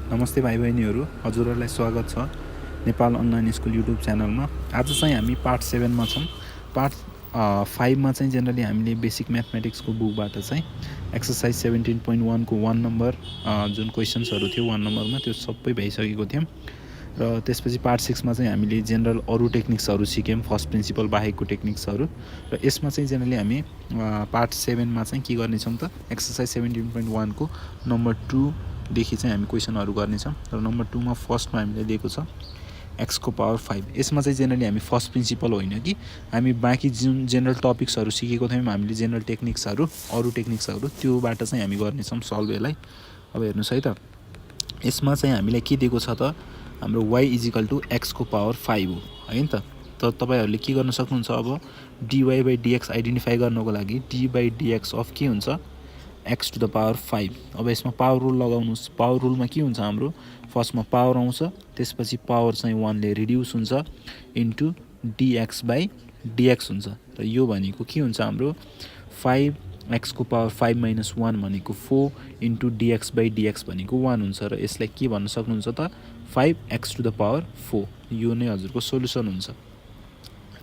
नमस्ते भाइ बहिनीहरू, हजुरहरूलाई स्वागत छ नेपाल अनलाइन स्कुल युट्युब च्यानलमा। आज चाहिँ हामी पार्ट 7 मा छौँ। पार्ट 5 मा चाहिँ जेनरली हामीले बेसिक म्याथमेटिक्सको बुकबाट चाहिँ एक्सरसाइज 17.1 को 1 नम्बर जुन क्वेसन्सहरू थियो 1 नम्बरमा त्यो सबै भइसकेको थियौँ। र त्यसपछि पार्ट 6 मा चाहिँ हामीले जेनरल अरू टेक्निक्सहरू सिक्यौँ, फर्स्ट प्रिन्सिपल बाहेकको टेक्निक्सहरू। र यसमा चाहिँ जेनरली हामी पार्ट 7 मा चाहिँ के गर्नेछौँ त एक्सरसाइज 17.1 को नम्बर 2 देखि चाहिँ हामी क्वेसनहरू गर्नेछौँ। र नम्बर 2 मा फर्स्टमा हामीले दिएको छ x को पावर 5। यसमा चाहिँ जेनरली हामी फर्स्ट प्रिन्सिपल होइन कि हामी बाँकी जुन जेनरल टपिक्सहरू सिकेको थियौँ, हामीले जेनरल टेक्निक्सहरू अरू टेक्निक्सहरू त्योबाट चाहिँ हामी गर्नेछौँ सल्भ यसलाई। अब हेर्नुहोस् है त, यसमा चाहिँ हामीलाई के दिएको छ त हाम्रो y = x को पावर 5 हो है नि त। तपाईँहरूले के गर्न सक्नुहुन्छ, अब dy/dx आइडेन्टिफाई गर्नको लागि d/dx अफ के हुन्छ x to the power 5। अब यसमा पावर रुल लगाउनुहोस्। पावर रुलमा के हुन्छ हाम्रो, फर्स्टमा पावर आउँछ, त्यसपछि पावर चाहिँ 1 ले रिड्युस हुन्छ इन्टु dx/dx हुन्छ। र यो भनेको के हुन्छ हाम्रो 5x को पावर 5 - 1 भनेको 4 इन्टु dx/dx भनेको 1 हुन्छ। र यसलाई के भन्न सक्नुहुन्छ त 5x to the power 4। यो नै हजुरको सोल्युसन हुन्छ।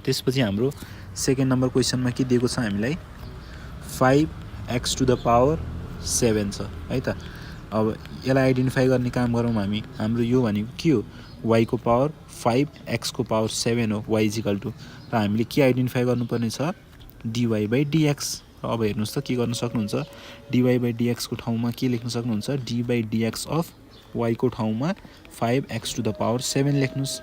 त्यसपछि हाम्रो सेकेन्ड नम्बर क्वेसनमा के दिएको छ हामीलाई 5x to the power 7 छ है त। अब यसलाई आइडेन्टिफाई गर्ने काम गरौँ हामी। हाम्रो यो भनेको के हो, y को पावर 5 x को पावर 7 हो y = र हामीले के आइडेन्टिफाई गर्नुपर्ने छ dy/dx। अब हेर्नुहोस् त के गर्न सक्नुहुन्छ, dy/dx को ठाउँमा के लेख्न सक्नुहुन्छ d/dx अफ y को ठाउँमा 5x to the power 7 लेख्नुहोस्।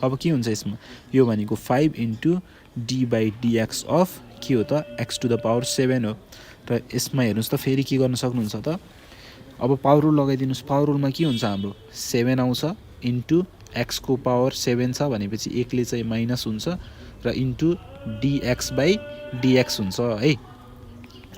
अब के हुन्छ यसमा, यो भनेको 5 इन्टु d/dx अफ के हो त x to the power 7 हो। र यसमा हेर्नुहोस् त फेरि के गर्न सक्नुहुन्छ त, अब पावर रुल लगाइदिनुहोस्। पावर रुलमा के हुन्छ हाम्रो 7 आउँछ इन्टु x को पावर 7 छ भनेपछि 1 ले चाहिँ माइनस हुन्छ र इन्टु dx/dx हुन्छ है।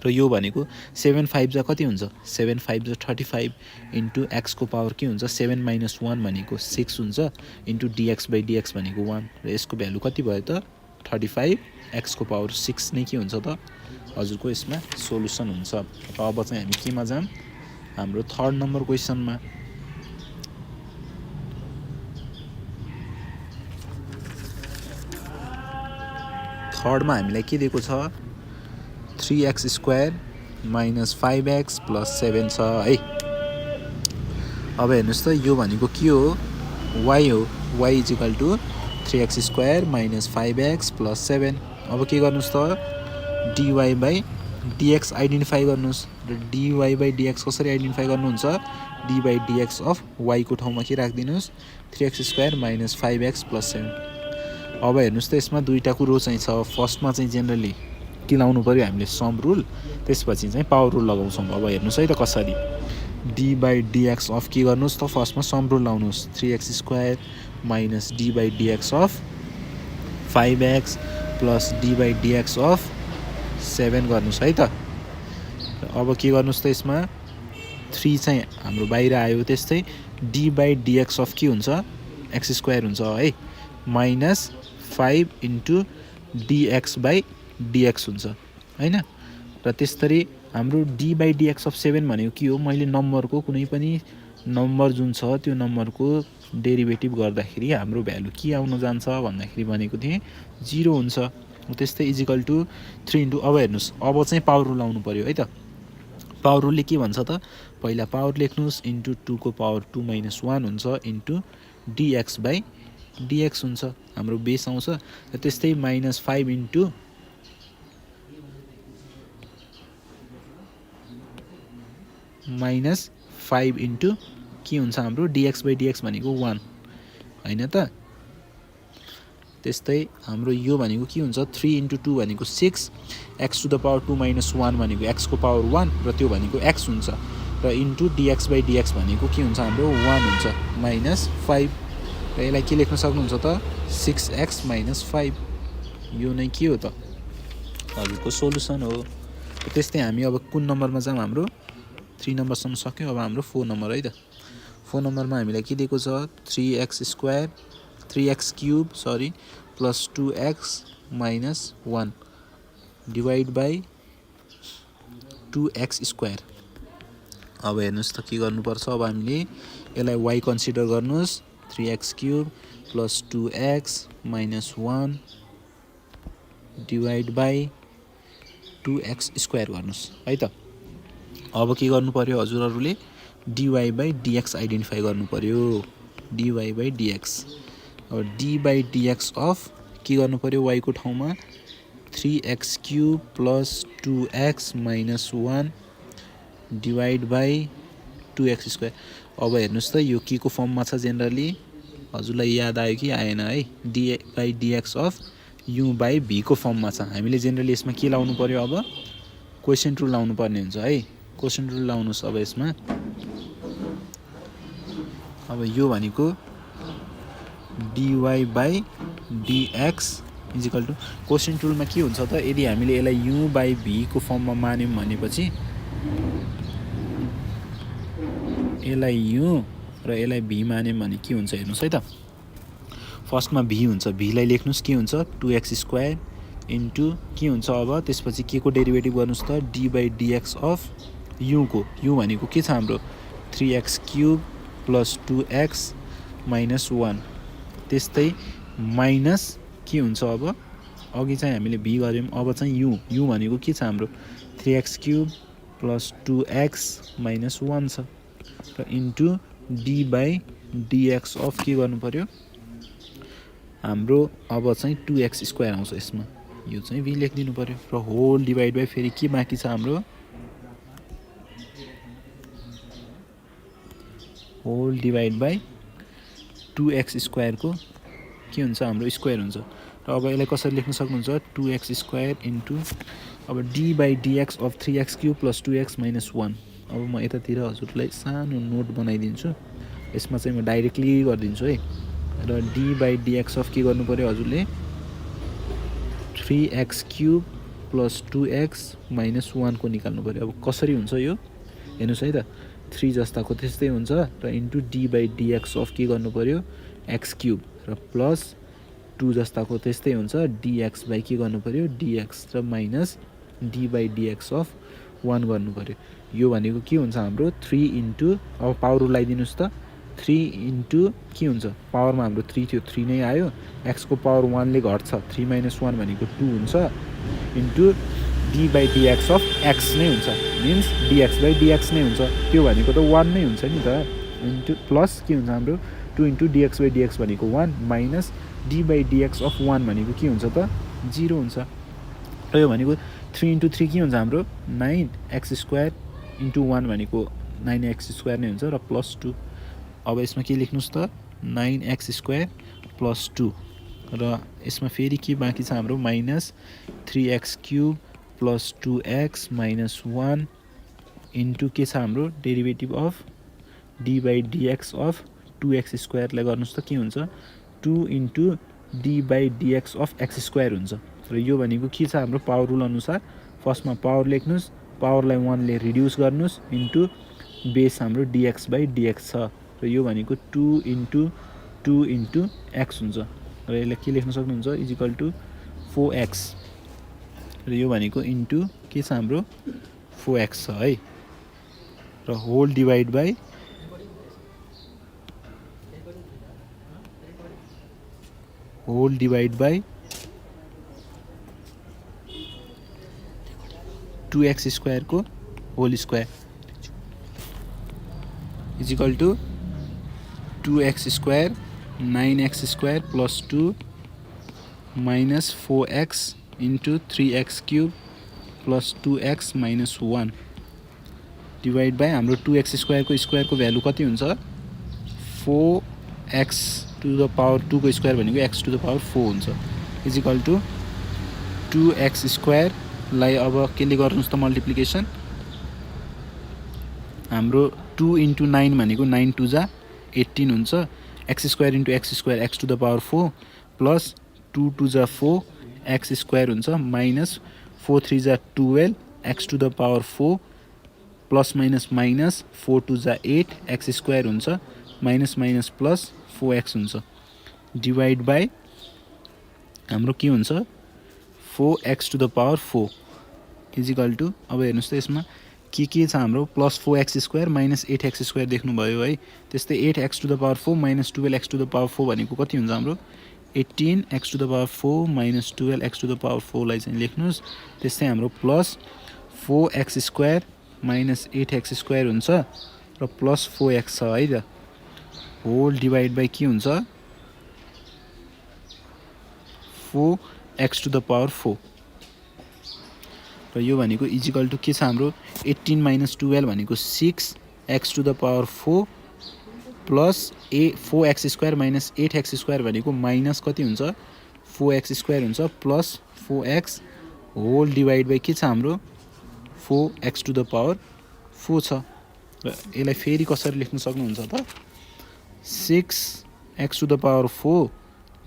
र यो भनेको 7 5 जा कति हुन्छ, 7 5 जा 35 इन्टु x को पावर के हुन्छ 7 - 1 भनेको 6 हुन्छ इन्टु dx/dx भनेको 1। र यसको भ्यालु कति भयो त 35 x को पावर 6 नै के हुन्छ त हजुरको यसमा सोल्युसन हुन्छ। र अब चाहिँ हामी केमा जाम, हाम्रो थर्ड नम्बर क्वेसनमा। थर्डमा हामीलाई के दिएको छ 3x² - 5x + 7 छ है। अब हेर्नुहोस् त यो भनेको के हो, y हो, y = 3x² - 5x + 7। अब के गर्नुहोस् त dy/dx आइडेन्टिफाई गर्नुहोस्। र dy/dx कसरी आइडेन्टिफाई गर्नुहुन्छ, d/dx अफ y को ठाउँमा के राखिदिनुहोस् 3x² - 5x + 7। अब हेर्नुहोस् त यसमा दुईवटा कुरो चाहिँ छ। फर्स्टमा चाहिँ जेनरली के लाउनु पऱ्यो हामीले सम रुल, त्यसपछि चाहिँ पावर रुल लगाउँछौँ। अब हेर्नुहोस् है त कसरी d/dx अफ के गर्नुहोस् त फर्स्टमा सम रुल लाउनुहोस् 3x² - d/dx of 5x + d/dx of 7 गर्नुहोस् है त। अब के गर्नुहोस् त यसमा 3 चाहिँ हाम्रो बाहिर आयो, त्यस्तै d/dx अफ के हुन्छ x² हुन्छ है माइनस 5 इन्टु dx/dx हुन्छ हैन। र त्यसरी हाम्रो d/dx अफ 7 भनेको के हो, मैले नम्बरको कुनै पनि नम्बर जुन छ त्यो नम्बरको डेरिभेटिभ गर्दाखेरि हाम्रो भ्यालु के आउन जान्छ भन्दाखेरि भनेको थिएँ 0 हुन्छ। त्यस्तै = 3 इन्टु, अब हेर्नुहोस् अब चाहिँ पावर रुल लाउनु पऱ्यो है त। पावर रुलले के भन्छ त, पहिला पावर लेख्नुहोस् इन्टु 2 को पावर 2 - 1 हुन्छ इन्टु dx/dx हुन्छ, हाम्रो बेस आउँछ। र त्यस्तै -5 इन्टु -5 इन्टु के हुन्छ हाम्रो dx/dx भनेको 1 हैन त। त्यस्तै हाम्रो यो भनेको के हुन्छ 3 इन्टु 2 भनेको 6, x to the power 2 - 1 भनेको x को पावर 1 र त्यो भनेको x हुन्छ। र इन्टु dx/dx भनेको के हुन्छ हाम्रो 1 हुन्छ -5। र यसलाई के लेख्न सक्नुहुन्छ त 6x - 5। यो नै के हो त हजुरको सोल्युसन हो। त्यस्तै हामी अब कुन नम्बरमा जाम, हाम्रो 3 नम्बरसम्म सक्यो। अब हाम्रो 4 नम्बर है त। 4 नम्बरमा हामीलाई के दिएको छ 3x³ plus 2x - 1 divide by 2x²। अब हेर्नुस् त के गर्नुपर्छ अब हामीले यसलाई y कन्सिडर गर्नुस् 3x³ + 2x - 1 divide by 2x² गर्नुस् है त। अब के गर्नु पर्यो हजुरहरूले dy/dx आइडेन्टिफाई गर्नु पर्यो dy/dx। अब d/dx अफ के गर्नु पर्यो y को ठाउँमा 3x³ + 2x - 1 divide by 2x²। अब हेर्नुस् त यो के को फर्ममा छ जेनरली हजुरलाई याद आयो कि आएन है d/dx अफ u/v को फर्ममा छ। हामीले जेनरली यसमा के लाउनु पर्यो अब क्वोसिएन्ट रुल लाउनु पर्ने हुन्छ है। क्वोसिएन्ट रुल लाउनुस् अब यसमा। अब यो भनेको dy/dx इजिकल टु क्वोसिएन्ट रुलमा के हुन्छ त यदि हामीले यसलाई u/v को फर्ममा मान्यौँ भनेपछि यसलाई u र यसलाई v मान्यौँ भने के हुन्छ हेर्नुस् है त। फर्स्टमा v हुन्छ v लाई लेख्नुस् के हुन्छ 2x² इन्टु के हुन्छ अब त्यसपछि के को डेरिभेटिभ गर्नुस् त d/dx अफ u को u भनेको के छ हाम्रो 3x³ + 2x - 1 त्यस्तै माइनस के हुन्छ अब अघि चाहिँ हामीले v गर्यौँ अब चाहिँ u भनेको के छ हाम्रो 3x³ + 2x - 1 छ र इन्टु d/dx अफ के गर्नु पर्यो हाम्रो अब चाहिँ 2x² आउँछ यसमा यो चाहिँ v लेखिदिनु पर्यो र होल डिभाइड बाइ फेरि के बाँकी छ हाम्रो होल डिभाइड बाइ 2x² को के हुन्छ हाम्रो स्क्वायर हुन्छ र अब यसलाई कसरी लेख्न सक्नुहुन्छ 2x² इन्टु अब d/dx अफ 3x³ + 2x - 1। अब म यतातिर हजुरलाई सानो नोट बनाइदिन्छु यसमा चाहिँ म डाइरेक्टली गरिदिन्छु है। र d/dx अफ के गर्नु पर्यो हजुरले 3x³ + 2x - 1 को निकाल्नु पर्यो। अब कसरी हुन्छ यो हेर्नुस् है त 3 जस्ताको त्यस्तै हुन्छ र इन्टु d/dx अफ के गर्नु पर्यो x³ र प्लस 2 जस्ताको त्यस्तै हुन्छ dx बाइ के गर्नु पर्यो dx र माइनस d/dx अफ 1 गर्नु पर्यो। यो भनेको के हुन्छ हाम्रो 3 इन्टु अब पावर लगाइदिनुस् त 3 इन्टु के हुन्छ पावरमा हाम्रो 3 थियो 3 नै आयो x को पावर 1 ले घट्छ 3 - 1 भनेको 2 हुन्छ इन्टु d/dx अफ x नै हुन्छ मिन्स dx/dx नै हुन्छ त्यो भनेको त 1 नै हुन्छ नि त इन्टु प्लस के हुन्छ हाम्रो 2 इन्टु dx/dx भनेको 1 माइनस d/dx अफ 1 भनेको के हुन्छ त 0 हुन्छ र यो भनेको 3 इन्टु 3 के हुन्छ हाम्रो 9x² इन्टु 1 भनेको 9x² नै हुन्छ र प्लस 2। अब यसमा के लेख्नुस् त 9x² + 2 र यसमा फेरि के बाँकी छ हाम्रो माइनस 3x³ + 2x - 1 इन्टु के छ हाम्रो derivative of d/dx of 2x² लाई गर्नुस् त के हुन्छ 2 इन्टु d/dx अफ x² हुन्छ र यो भनेको के छ हाम्रो पावर रुल अनुसार फर्स्टमा पावर लेख्नुस् पावरलाई 1 ले रिड्युस गर्नुस् इन्टु बेस हाम्रो dx/dx छ र यो भनेको 2 इन्टु 2 इन्टु x हुन्छ र यसलाई के लेख्न सक्नुहुन्छ इजिकल टु 4x र यो भनेको इन्टु के छ हाम्रो 4x छ है र whole divide by whole divide by 2x² को whole square is equal to 2x² 9x² + 2 minus 4x into 3x³ + 2x - 1 divide by हाम्रो 2x² को स्क्वायरको भ्यालु कति हुन्छ 4x² को स्क्वायर भनेको x² 4 हुन्छ इजिकल टु 2x² लाई अब केले गर्नुस् त मल्टिप्लिकेसन हाम्रो 2 इन्टु 9 भनेको 9 2 जा 18 हुन्छ x² into x² x² 4 plus 2 2 जा 4 x² हुन्छ माइनस 4 3 जा 12 x² 4 प्लस माइनस माइनस 4 2 जा 8 x² हुन्छ माइनस माइनस प्लस 4x हुन्छ डिभाइड बाइ हाम्रो के हुन्छ 4x² 4 इजिकल टु अब हेर्नुस् त यसमा के छ हाम्रो प्लस 4x² माइनस 8x² देख्नुभयो है। त्यस्तै 8x to the power 4 minus 12x to the power 4 भनेको कति हुन्छ हाम्रो 18x to the power 4 minus 12x to the power 4 लाई चाहिँ लेख्नुहोस्। त्यस्तै हाम्रो प्लस 4x² माइनस 8x² हुन्छ र प्लस 4x छ है त होल डिभाइड बाई के हुन्छ 4x टु द पावर 4 र यो भनेको इजिकल टु के छ हाम्रो 18 माइनस 12 भनेको 6x to the power 4 plus 4x² minus 8x² भनेको माइनस कति हुन्छ 4x² हुन्छ plus 4x whole divide by के छ हाम्रो 4x टु द पावर 4 छ। र यसलाई फेरि कसरी लेख्न सक्नुहुन्छ त 6x to the power 4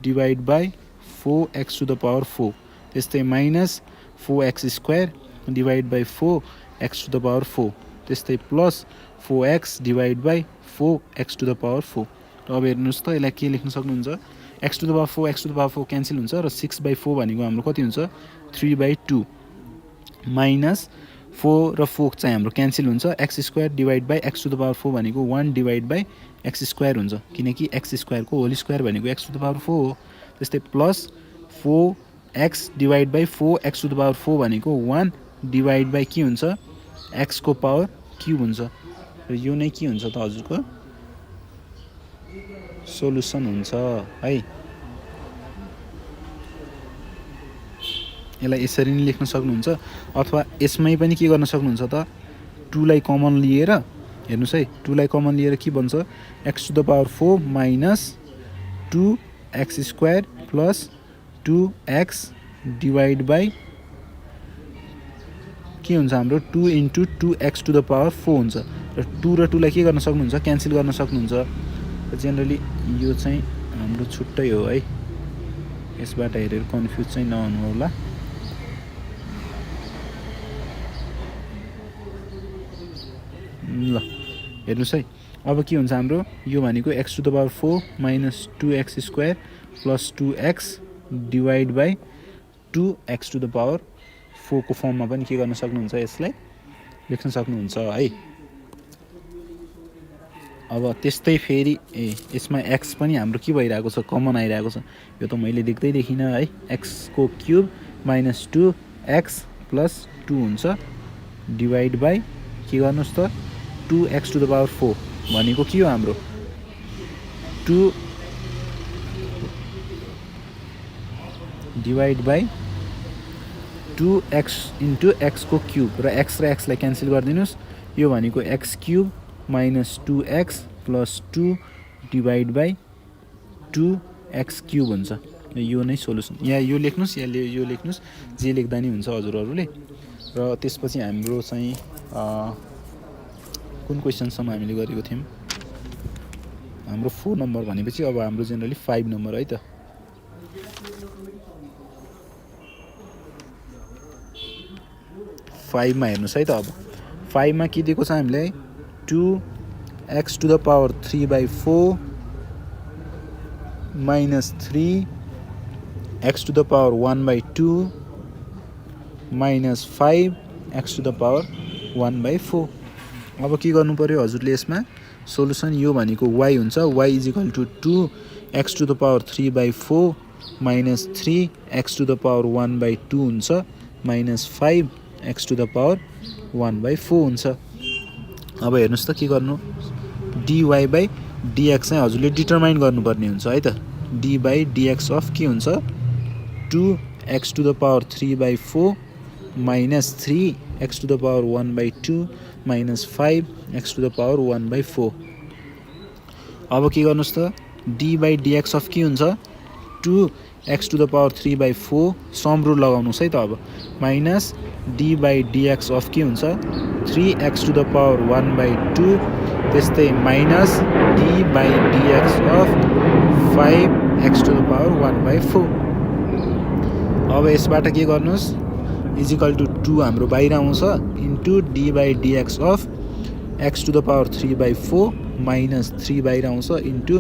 by by 4x to the power 4 त्यस्तै minus 4x² divide by 4x to the power 4 त्यस्तै plus 4x divide by 4x to the power 4 र अब हेर्नुहोस् त यसलाई के लेख्न सक्नुहुन्छ x to the power 4 x to the power 4 cancel हुन्छ र 6/4 भनेको हाम्रो कति हुन्छ 3/2 माइनस 4 र 4 चाहिँ हाम्रो क्यान्सल हुन्छ x² divide by x to the power 4 भनेको 1 डिभाइड बाई x² हुन्छ किनकि x² को होल स्क्वायर भनेको x टु द पावर 4 हो। त्यस्तै plus 4x divide by 4x to the power 4 भनेको 1 डिभाइड बाई के हुन्छ x को पावर क्युब हुन्छ र यो नै के हुन्छ त हजुरको सोलुसन हुन्छ है। यसलाई यसरी नै लेख्न सक्नुहुन्छ अथवा यसमै पनि के गर्न सक्नुहुन्छ त 2 लाई कमन लिएर हेर्नुस् है 2 लाई कमन लिएर के बन्छ x to the power 4 minus 2x² plus 2x divide by के हुन्छ हाम्रो 2 into 2x to the power 4 हुन्छ र 2 र 2 लाई के गर्न सक्नुहुन्छ क्यान्सल गर्न सक्नुहुन्छ। जेनरली यो चाहिँ हाम्रो छुट्टै हो है यसबाट हेरेर कन्फ्युज चाहिँ नहुनु होला। ल हेर्नुस् है अब के हुन्छ हाम्रो यो भनेको x to the power 4 minus 2x² plus 2x divide by 2x to the power 4 को फर्ममा पनि के गर्न सक्नुहुन्छ यसलाई लेख्न सक्नुहुन्छ है। अब त्यस्तै फेरि यसमा x पनि हाम्रो के भइरहेको छ कमन आइरहेको छ यो त मैले देख्दै देखिनँ है x को क्युब माइनस 2x प्लस 2 हुन्छ डिभाइड बाई के गर्नुहोस् त 2x टु द पावर 4 भनेको के हो हाम्रो 2 divide by 2x into x को क्युब र x र x लाई क्यान्सल गरिदिनुहोस् यो भनेको x cube minus 2x plus 2 divide by 2x cube हुन्छ यो नै सोलुसन यहाँ यो लेख्नुहोस् या यो लेख्नुहोस् जे लेख्दा नि हुन्छ हजुरहरूले। र त्यसपछि हाम्रो चाहिँ कुन क्वेसनसम्म हामीले गरेको थियौँ हाम्रो 4 नम्बर भनेपछि अब हाम्रो जेनरली 5 नम्बर है त 5 मा हेर्नुस् है त अब 5 मा के दिएको छ हामीलाई 2x to the power 3/4 minus 3x to the power 1/2 minus 5x to the power 1/4 अब के गर्नु पर्यो हजुरले यसमा सोलुसन यो भनेको y हुन्छ y is equal to 2x to the power 3/4 minus 3x to the power 1/2 हुन्छ minus 5x to the power 1/4 हुन्छ। अब हेर्नुस् त के गर्नु dy बाई dx चाहिँ हजुरले डिटरमाइन गर्नुपर्ने हुन्छ है त d बाई dx अफ के हुन्छ 2x to the power 3/4 minus 3x to the power 1/2 minus 5x to the power 1/4 अब के गर्नुस् त d बाई dx अफ के हुन्छ 2x to the power 3/4 sum rule लगाउनुस् है त अब minus d by dx of के हुन्छ 3x टु द पावर 1/2 त्यस्तै minus d by dx of 5x to the power 1/4 अब यसबाट के गर्नुस् इजिकल टु 2 हाम्रो बाहिर आउँछ into d by dx of x to the power 3/4 minus 3 बाहिर आउँछ into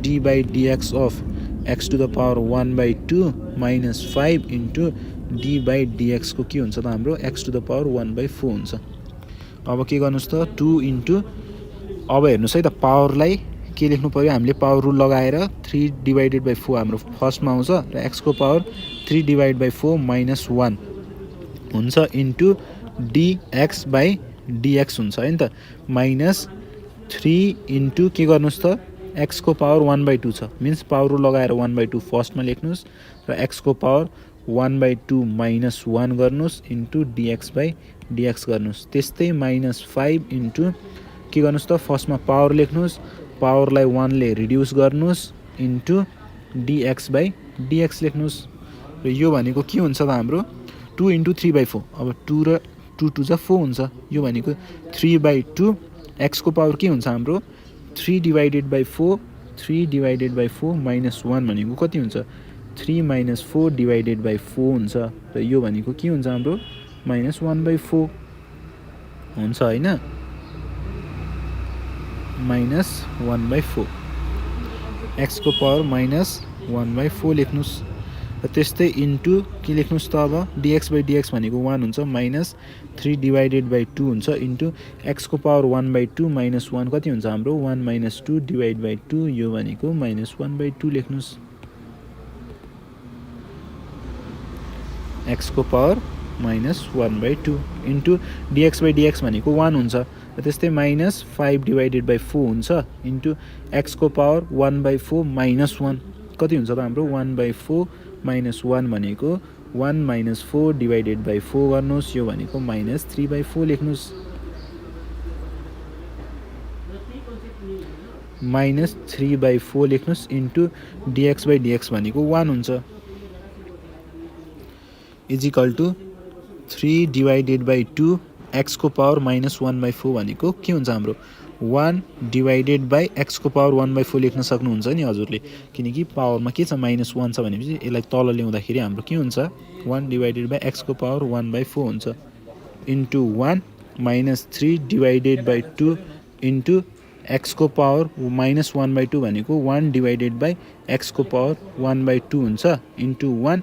d by dx of x to the power 1/2 minus 5 into d by dx को के हुन्छ त हाम्रो x टु द पावर 1/4 हुन्छ। अब के गर्नुहोस् त 2 इन्टु अब हेर्नुहोस् है त पावरलाई के लेख्नु पर्यो हामीले पावर रुल लगाएर 3 डिभाइडेड बाई 4 हाम्रो फर्स्टमा आउँछ र एक्सको पावर 3 डिभाइड बाई 4 माइनस 1 हुन्छ इन्टु डिएक्स बाई डिएक्स हुन्छ है नि त माइनस 3 इन्टु के गर्नुहोस् त एक्सको पावर 1/2 छ मिन्स पावर रुल लगाएर 1/2 फर्स्टमा लेख्नुहोस् र एक्सको पावर 1/2 माइनस 1 गर्नुहोस् इन्टु डिएक्स बाई डिएक्स गर्नुहोस् त्यस्तै माइनस 5 इन्टु के गर्नुहोस् त फर्स्टमा पावर लेख्नुहोस् पावरलाई 1 ले रिड्युस गर्नुहोस् इन्टु डिएक्स बाई डिएक्स लेख्नुहोस् र यो भनेको के हुन्छ त हाम्रो 2 इन्टु 3/4 अब 2 र 2 2 जा 4 हुन्छ यो भनेको 3/2 एक्सको पावर के हुन्छ हाम्रो 3 divided by 4 3 divided by 4 minus 1 भनेको कति हुन्छ 3 माइनस 4 डिभाइडेड बाई 4 हुन्छ र यो भनेको के हुन्छ हाम्रो माइनस 1/4 हुन्छ होइन माइनस 1/4 एक्सको पावर माइनस 1/4 लेख्नुहोस् र त्यस्तै इन्टु के लेख्नुहोस् त अब डिएक्स बाई डिएक्स भनेको 1 हुन्छ माइनस 3 डिभाइडेड बाई 2 हुन्छ इन्टु एक्सको पावर 1/2 माइनस 1 कति हुन्छ हाम्रो 1 माइनस 2 डिभाइड बाई 2 यो भनेको माइनस 1/2 लेख्नुहोस् एक्सको power minus 1/2 into dx by dx भनेको 1 हुन्छ र त्यस्तै माइनस 5 डिभाइडेड बाई 4 हुन्छ इन्टु एक्सको पावर 1/4 माइनस 1 कति हुन्छ त हाम्रो 1/4 माइनस 1 भनेको 1 माइनस 4 डिभाइडेड बाई 4 गर्नुहोस् यो भनेको माइनस 3/4 लेख्नुहोस् माइनस 3/4 लेख्नुहोस् इन्टु डिएक्स बाई डिएक्स भनेको 1 हुन्छ इजिकल टु 3 डिभाइडेड बाई 2 एक्सको पावर माइनस 1/4 भनेको के हुन्छ हाम्रो 1 डिभाइडेड बाई एक्सको पावर 1/4 लेख्न सक्नुहुन्छ नि हजुरले किनकि पावरमा के छ माइनस 1 छ भनेपछि यसलाई तल ल्याउँदाखेरि हाम्रो के हुन्छ 1 डिभाइडेड बाई एक्सको पावर 1/4 हुन्छ into 1 minus 3 divided by 2 into एक्सको पावर माइनस 1/2 भनेको 1 डिभाइडेड बाई एक्सको पावर 1/2 हुन्छ into 1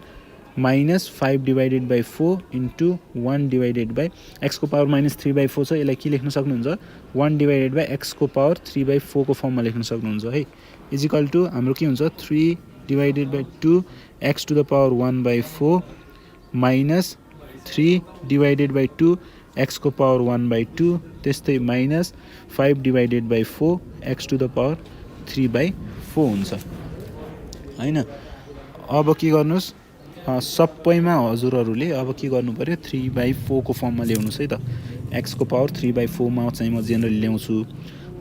minus 5 divided by 4 into 1 divided by एक्सको पावर माइनस 3/4 छ यसलाई के लेख्न सक्नुहुन्छ 1 डिभाइडेड बाई एक्सको पावर 3/4 को फर्ममा लेख्न सक्नुहुन्छ है इजिकल टु हाम्रो के हुन्छ 3 divided by 2 x to the power 1/4 minus 3 divided by 2 एक्सको पावर 1/2 त्यस्तै minus 5 divided by 4 x to the power 3/4 हुन्छ होइन अब के गर्नुहोस् सबैमा हजुरहरूले अब के गर्नु पर्यो 3/4 को फर्ममा ल्याउनुहोस् है त एक्सको पावर 3/4 मा चाहिँ म जेनरली ल्याउँछु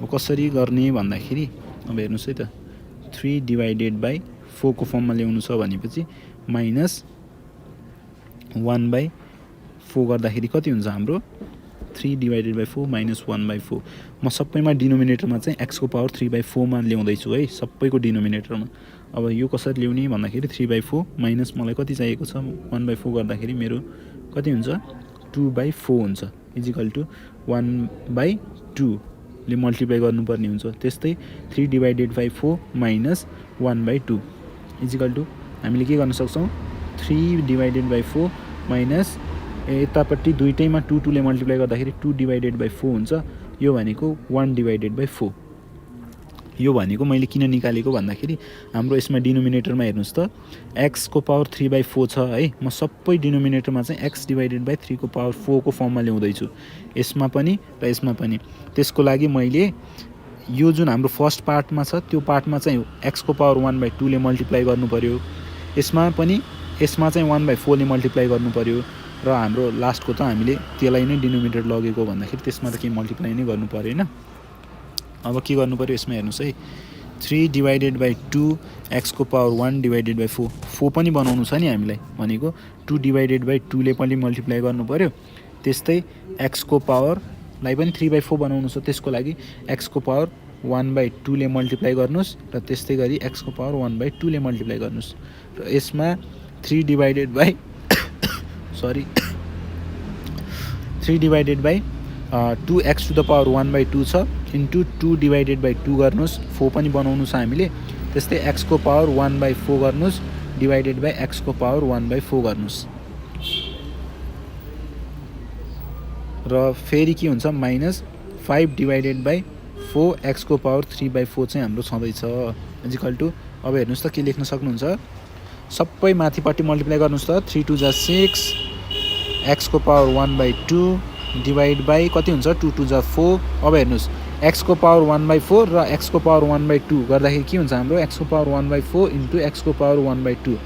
अब कसरी गर्ने भन्दाखेरि अब हेर्नुहोस् है त 3 डिभाइडेड बाई 4 को फर्ममा ल्याउनु छ भनेपछि माइनस 1/4 गर्दाखेरि कति हुन्छ हाम्रो 3 डिभाइडेड बाई 4 माइनस 1/4 म सबैमा डिनोमिनेटरमा चाहिँ एक्सको पावर 3/4 मा ल्याउँदैछु है सबैको डिनोमिनेटरमा अब यो कसरी ल्याउने भन्दाखेरि 3/4 माइनस मलाई कति चाहिएको छ 1/4 गर्दाखेरि मेरो कति हुन्छ 2/4 हुन्छ इजिकल टु 1/2 ले मल्टिप्लाई गर्नुपर्ने हुन्छ त्यस्तै 3 divided by 4 minus 1/2 is equal to हामीले के गर्न सक्छौँ 3 डिभाइडेड बाई 4 माइनस यतापट्टि दुईटैमा 2 ले मल्टिप्लाई गर्दाखेरि 2 डिभाइडेड बाई 4 हुन्छ यो भनेको 1 डिभाइडेड बाई 4 यो भनेको मैले किन निकालेको भन्दाखेरि हाम्रो यसमा डिनोमिनेटरमा हेर्नुहोस् त एक्सको पावर 3/4 छ है म सबै डिनोमिनेटरमा चाहिँ एक्स डिभाइडेड बाई 3 को पावर 4 को फर्ममा ल्याउँदैछु यसमा पनि र यसमा पनि त्यसको लागि मैले यो जुन हाम्रो फर्स्ट पार्टमा छ त्यो पार्टमा चाहिँ एक्सको पावर 1/2 ले मल्टिप्लाई गर्नु पर्यो यसमा चाहिँ 1/4 ले मल्टिप्लाई गर्नु पर्यो र हाम्रो लास्टको त हामीले त्यसलाई नै डिनोमिनेटर लगेको भन्दाखेरि त्यसमा त केही मल्टिप्लाई नै गर्नु परेन अब के गर्नु पर्यो यसमा हेर्नुहोस् है 3 डिभाइडेड बाई 2 एक्सको पावर 1 डिभाइडेड बाई 4 पनि बनाउनु छ नि हामीलाई भनेको 2 डिभाइडेड बाई 2 ले पनि मल्टिप्लाई गर्नु पर्यो त्यस्तै एक्सको पावरलाई पनि 3/4 बनाउनु छ त्यसको लागि एक्सको पावर 1/2 ले मल्टिप्लाई गर्नुहोस् र त्यस्तै गरी एक्सको पावर 1/2 ले मल्टिप्लाई गर्नुहोस् र यसमा 3 divided by 3 divided by 2 x to the power 1/2 छ इन्टु 2 डिभाइडेड बाई 2 गर्नुहोस् 4 पनि बनाउनु छ हामीले त्यस्तै एक्सको पावर 1/4 गर्नुहोस् डिभाइडेड बाई एक्सको पावर 1/4 गर्नुहोस् र फेरि के हुन्छ -5 डिभाइडेड बाई 4 एक्सको पावर 3/4 चाहिँ हाम्रो छँदैछ इजिकल टु अब हेर्नुहोस् त के लेख्न सक्नुहुन्छ सबै माथिपट्टि मल्टिप्लाई गर्नुहोस् त 3 2 जा 6 एक्सको पावर 1/2 डिभाइड बाई कति हुन्छ 2 2 जा 4 अब हेर्नुहोस् एक्सको पावर 1/4 र एक्सको पावर 1/2 गर्दाखेरि के हुन्छ हाम्रो एक्सको पावर 1/4 इन्टु एक्सको पावर 1/2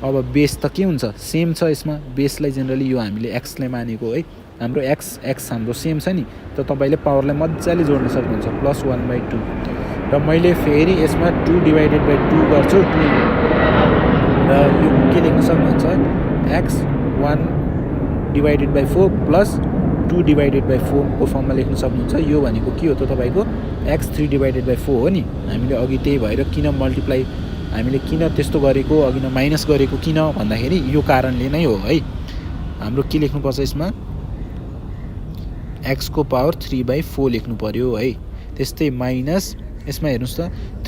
अब बेस त के हुन्छ सेम छ यसमा बेसलाई जेनरली यो हामीले एक्सलाई मानेको है हाम्रो एक्स हाम्रो सेम छ नि त तपाईँले पावरलाई मजाले जोड्न सक्नुहुन्छ +1/2 र मैले फेरि यसमा 2 डिभाइडेड बाई 2 गर्छु 2 र यो के लेख्न सक्नुहुन्छ x 1 divided by 4 plus 2 divided by 4 को फर्ममा लेख्न सक्नुहुन्छ यो भनेको के हो त तपाईँको एक्स 3 डिभाइडेड बाई 4 हो नि हामीले अघि त्यही भएर किन मल्टिप्लाई हामीले किन त्यस्तो गरेको अघि न माइनस गरेको किन भन्दाखेरि यो कारणले नै हो है हाम्रो के लेख्नुपर्छ यसमा एक्सको पावर 3/4 लेख्नु पर्यो है त्यस्तै माइनस यसमा हेर्नुहोस् त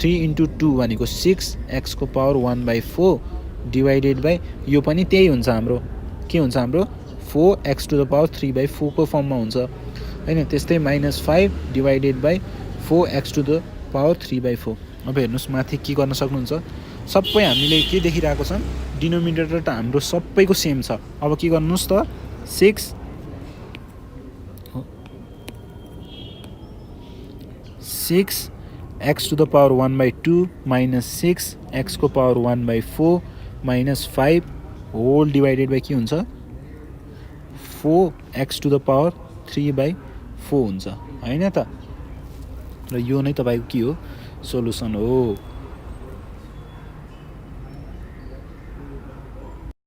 3 इन्टु 2 भनेको 6 एक्सको पावर 1/4 डिभाइडेड बाई यो पनि त्यही हुन्छ हाम्रो के हुन्छ हाम्रो 4x टु द पावर 3/4 को फर्ममा हुन्छ हैन त्यस्तै -5 divided by 4x to the power 3/4 अब हेर्नुहोस् माथि के गर्न सक्नुहुन्छ सबै हामीले के देखिरहेको छन् डिनोमिनेटर त हाम्रो सबैको सेम छ अब के गर्नुहोस् त 6 x to the power 1/2 -6 x को पावर 1/4 -5 होल डिभाइडेड बाई के हुन्छ 4x टु द पावर 3/4 हुन्छ हैन त र यो नै तपाईको के हो सोलुसन हो।